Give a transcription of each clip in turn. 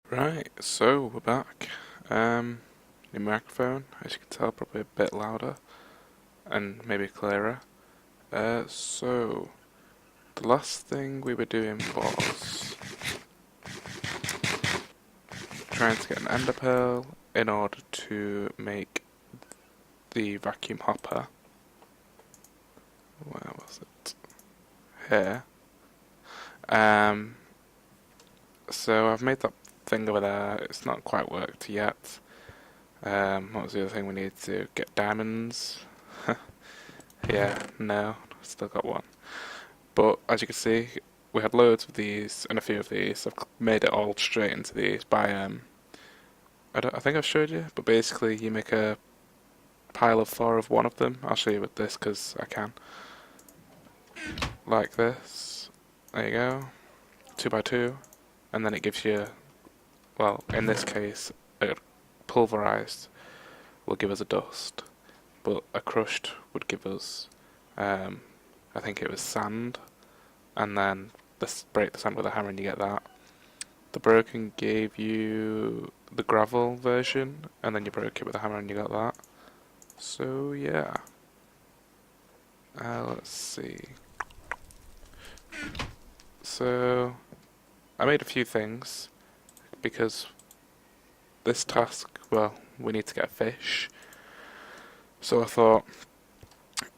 Right, so we're back. New microphone, as you can tell, probably a bit louder and maybe clearer. So the last thing we were doing was trying to get an ender pearl in order to make the vacuum hopper. Where was it? Here. Um, so I've made that thing over there. It's not quite worked yet. What was the other thing we needed to do? Get diamonds. Yeah, no, still got one. But as you can see, we had loads of these and a few of these. I've made it all straight into these by I think I've showed you, but basically you make a pile of 4 of one of them. I'll show you with this because I can. Like this. There you go. 2 by 2, and then it gives you, well, in this case, a pulverized will give us a dust, but a crushed would give us, I think it was sand, and then break the sand with a hammer and you get that. The broken gave you the gravel version, and then you broke it with a hammer and you got that. So yeah. Let's see. So I made a few things because this task, well, we need to get a fish. So I thought,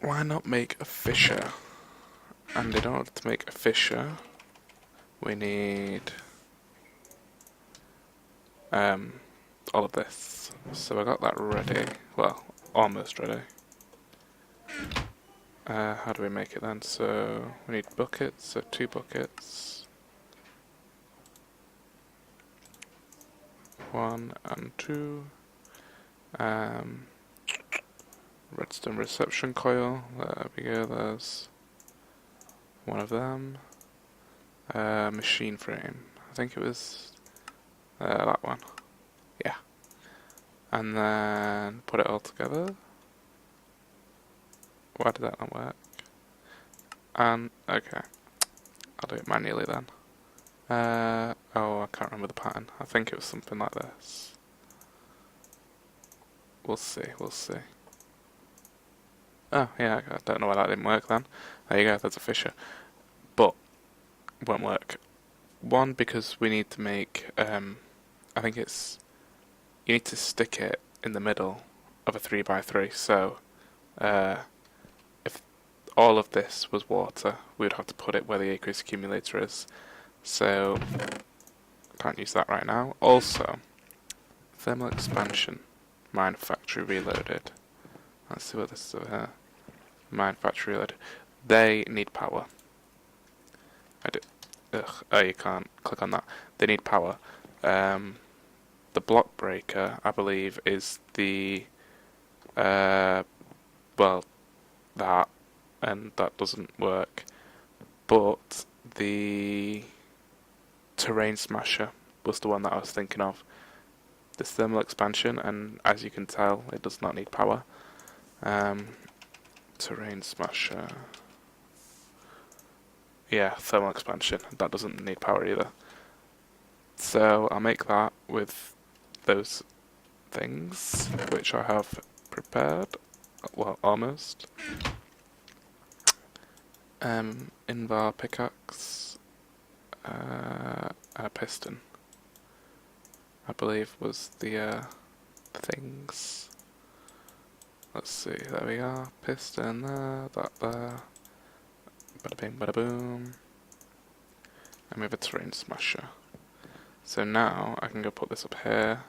why not make a fisher? And in order to make a fisher, we need all of this. So I got that ready. Well, almost ready. How do we make it then? So we need buckets, so 2 buckets. 1 and 2. Redstone reception coil, there we go, there's one of them. Machine frame, I think it was that one. Yeah. And then put it all together. Why did that not work? And, okay, I'll do it manually then. Oh, I can't remember the pattern. I think it was something like this. We'll see, we'll see. Oh, yeah, I don't know why that didn't work then. There you go, there's a fisher. But, won't work. One, because we need to make, I think it's, you need to stick it in the middle of a 3 by 3, so, if all of this was water, we would have to put it where the aqueous accumulator is. So, can't use that right now. Also, thermal expansion, mine factory reloaded. Let's see what this is over here. Mine factory reloaded. They need power. Oh, you can't click on that. They need power. The block breaker, I believe, is the well, that, and that doesn't work. But the terrain smasher was the one that I was thinking of. This thermal expansion, and as you can tell, it does not need power. Terrain smasher. Yeah, thermal expansion. That doesn't need power either. So I'll make that with those things, which I have prepared. Well, almost. Invar pickaxe. And a piston, I believe, was the things. Let's see, there we are. Piston there, that there. Bada bing, bada boom. And we have a terrain smasher. So now I can go put this up here.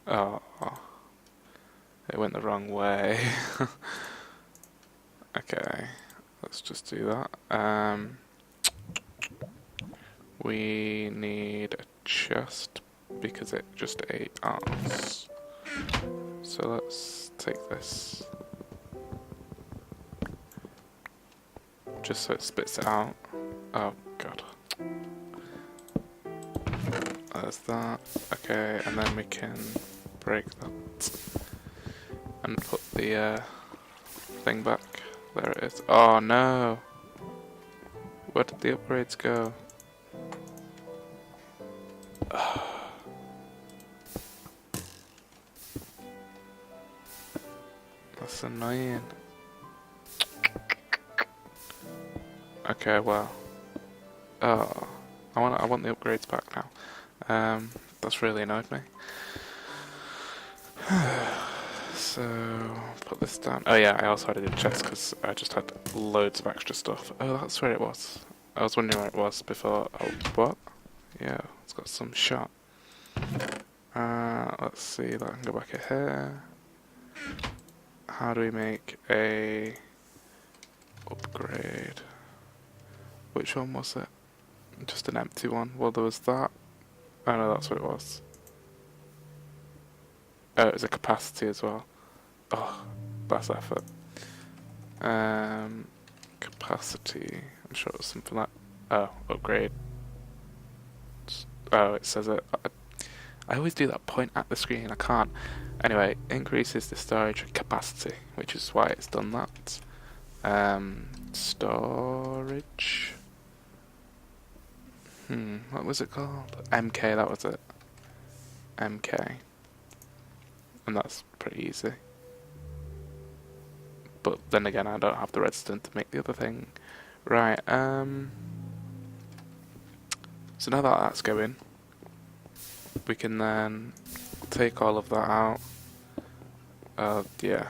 Oh, it went the wrong way. Okay, let's just do that. We need a chest because it just ate ours. So let's take this. Just so it spits it out. Oh god. There's that. Okay, and then we can break that. And put the thing back. There it is. Oh no! Where did the upgrades go? That's annoying. Okay, well. Oh, I want the upgrades back now. That's really annoyed me. So put this down. Oh yeah, I also had it in chest because I just had loads of extra stuff. Oh, that's where it was. I was wondering where it was before. Oh, what? Yeah, it's got some shot. Let's see. That can go back here. How do we make a upgrade? Which one was it? Just an empty one. Well, there was that. Oh no, that's what it was. Oh, it was a capacity as well. Oh, that's effort. Capacity. I'm sure it was something like. Oh, upgrade. Oh, it says it. I always do that point at the screen. I can't. Anyway, increases the storage capacity, which is why it's done that. Storage. What was it called? MK. That was it. MK. And that's pretty easy. But then again, I don't have the redstone to make the other thing. Right, so now that that's going, we can then take all of that out. Yeah,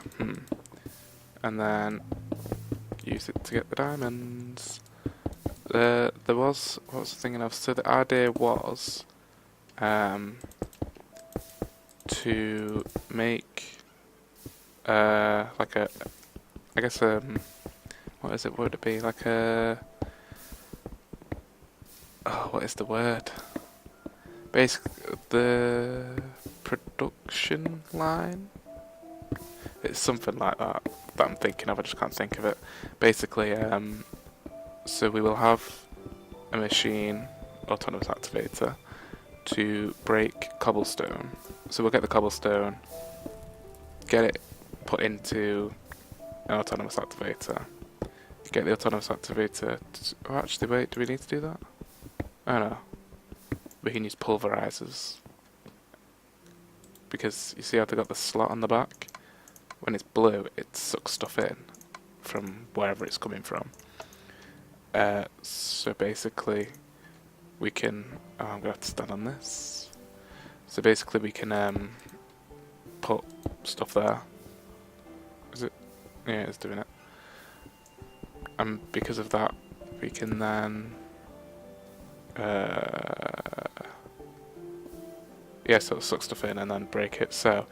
and then use it to get the diamonds. What was I thinking of? So the idea was, to make, like a, I guess, what is it, would it be, like a, oh, what is the word? Basically, the production line? It's something like that I'm thinking of, I just can't think of it. Basically, so we will have a machine, autonomous activator, to break cobblestone. So we'll get the cobblestone, get it put into an autonomous activator, get the autonomous activator to, oh actually wait, do we need to do that? Oh no. We can use pulverizers. Because you see how they got the slot on the back? When it's blue, it sucks stuff in from wherever it's coming from. So basically, we can. Oh, I'm gonna have to stand on this. So basically, we can put stuff there. Is it? Yeah, it's doing it. And because of that, we can then. Yeah, so it'll suck stuff in and then break it. So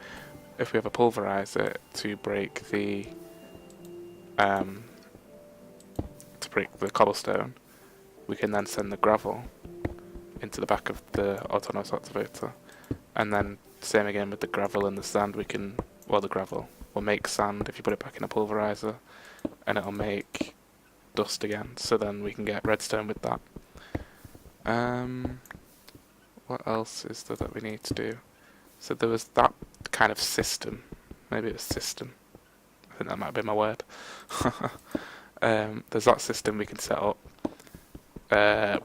if we have a pulverizer to break the cobblestone, we can then send the gravel into the back of the autonomous activator, and then same again with the gravel and the sand. We can, well, the gravel will make sand if you put it back in a pulverizer, and it'll make dust again. So then we can get redstone with that. What else is there that we need to do? So there was that kind of system. Maybe it was system. I think that might be my word. There's that system we can set up,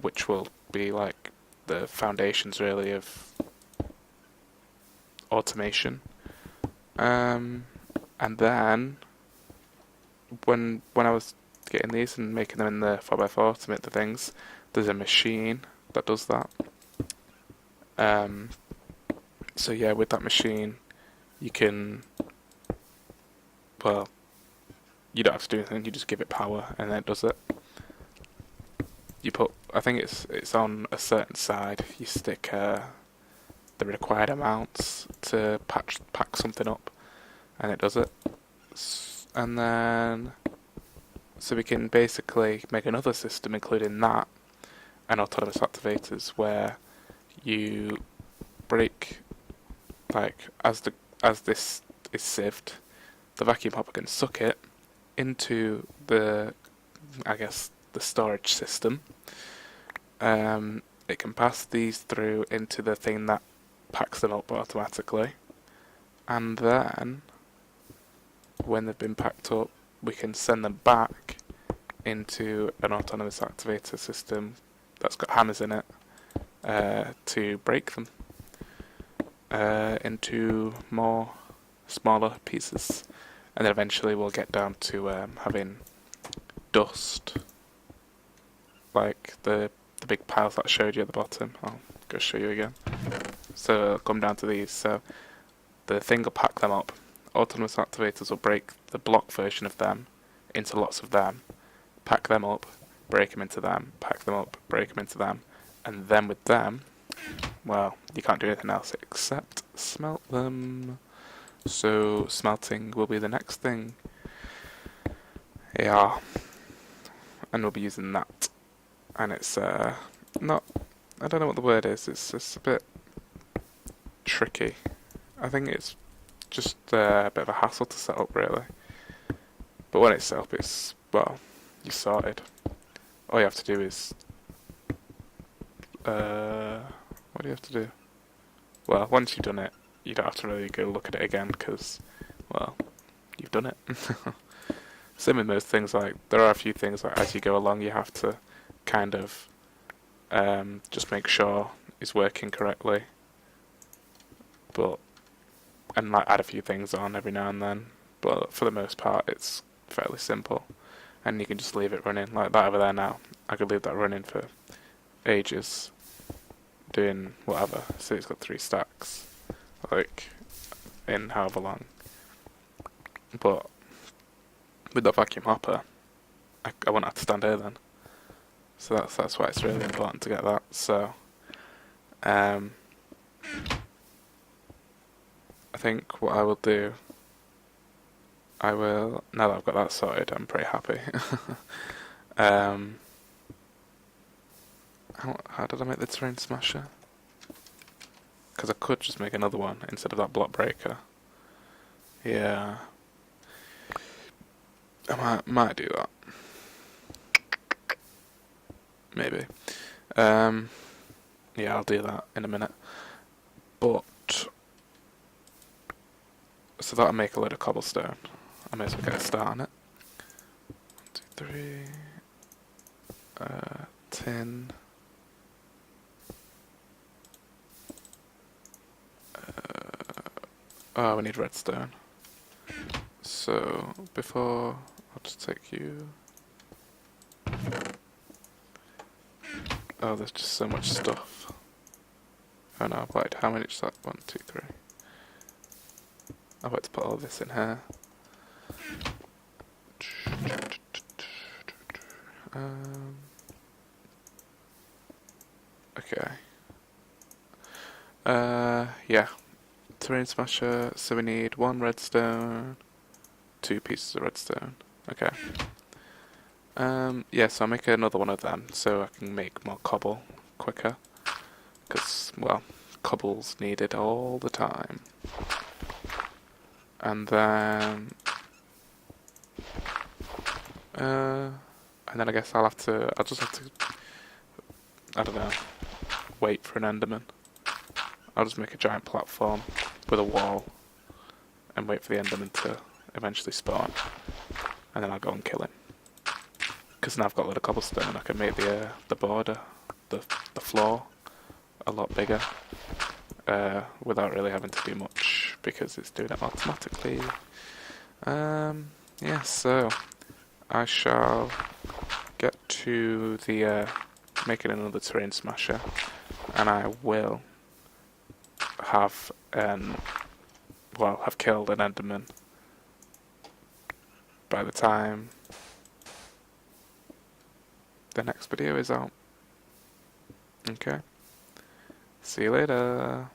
which will be like the foundations really of automation. And then when I was getting these and making them in the 4x4 to make the things, there's a machine that does that. So yeah, with that machine, you can, well, you don't have to do anything. You just give it power, and then it does it. You put, I think it's on a certain side. You stick the required amounts to pack something up, and it does it. And then, so we can basically make another system, including that, and autonomous activators, where you break, like, as this is sieved, the vacuum hopper can suck it into the, I guess, the storage system. It can pass these through into the thing that packs them up automatically, and then when they've been packed up, we can send them back into an autonomous activator system that's got hammers in it, to break them into more smaller pieces, and then eventually we'll get down to having dust, like the big piles that I showed you at the bottom. I'll go show you again. So it'll come down to these. So the thing will pack them up. Autonomous activators will break the block version of them into lots of them, pack them up, break them into them, pack them up, break them into them, and then with them, well, you can't do anything else except smelt them. So smelting will be the next thing. Yeah, and we'll be using that. And it's not, I don't know what the word is, it's just a bit tricky. I think it's just a bit of a hassle to set up, really. But when it's set up, it's, well, you're sorted. All you have to do is, what do you have to do? Well, once you've done it, you don't have to really go look at it again, because, well, you've done it. Same with most things, like, there are a few things, like, as you go along, you have to kind of just make sure it's working correctly, but and like add a few things on every now and then, but for the most part it's fairly simple, and you can just leave it running like that over there. Now I could leave that running for ages doing whatever. So it's got 3 stacks, like, in however long, but with the vacuum hopper I won't have to stand here then. So that's why it's really important to get that. So, I think what I will do, now that I've got that sorted, I'm pretty happy. How did I make the terrain smasher? Because I could just make another one instead of that block breaker. Yeah, I might do that. Maybe. Yeah, I'll do that in a minute. But, so that'll make a load of cobblestone. I may as well get a start on it. 1, 2, 3. Tin. Oh, we need redstone. So, before, I'll just take you. Oh, there's just so much stuff. Oh no, wait, how many is that? 1, 2, 3. I've got to put all this in here. Okay. Yeah. Terrain smasher, so we need 1 redstone, 2 pieces of redstone. Okay. Yeah, so I'll make another one of them so I can make more cobble quicker. Because, well, cobble's needed all the time. And then I guess I'll just have to, I don't know, wait for an enderman. I'll just make a giant platform with a wall and wait for the enderman to eventually spawn. And then I'll go and kill him. Because now I've got a lot of cobblestone, I can make the border, the floor, a lot bigger, without really having to do much, because it's doing it automatically. Yeah, so I shall get to the making another terrain smasher, and I will have have killed an enderman by the time the next video is out. Okay. See you later.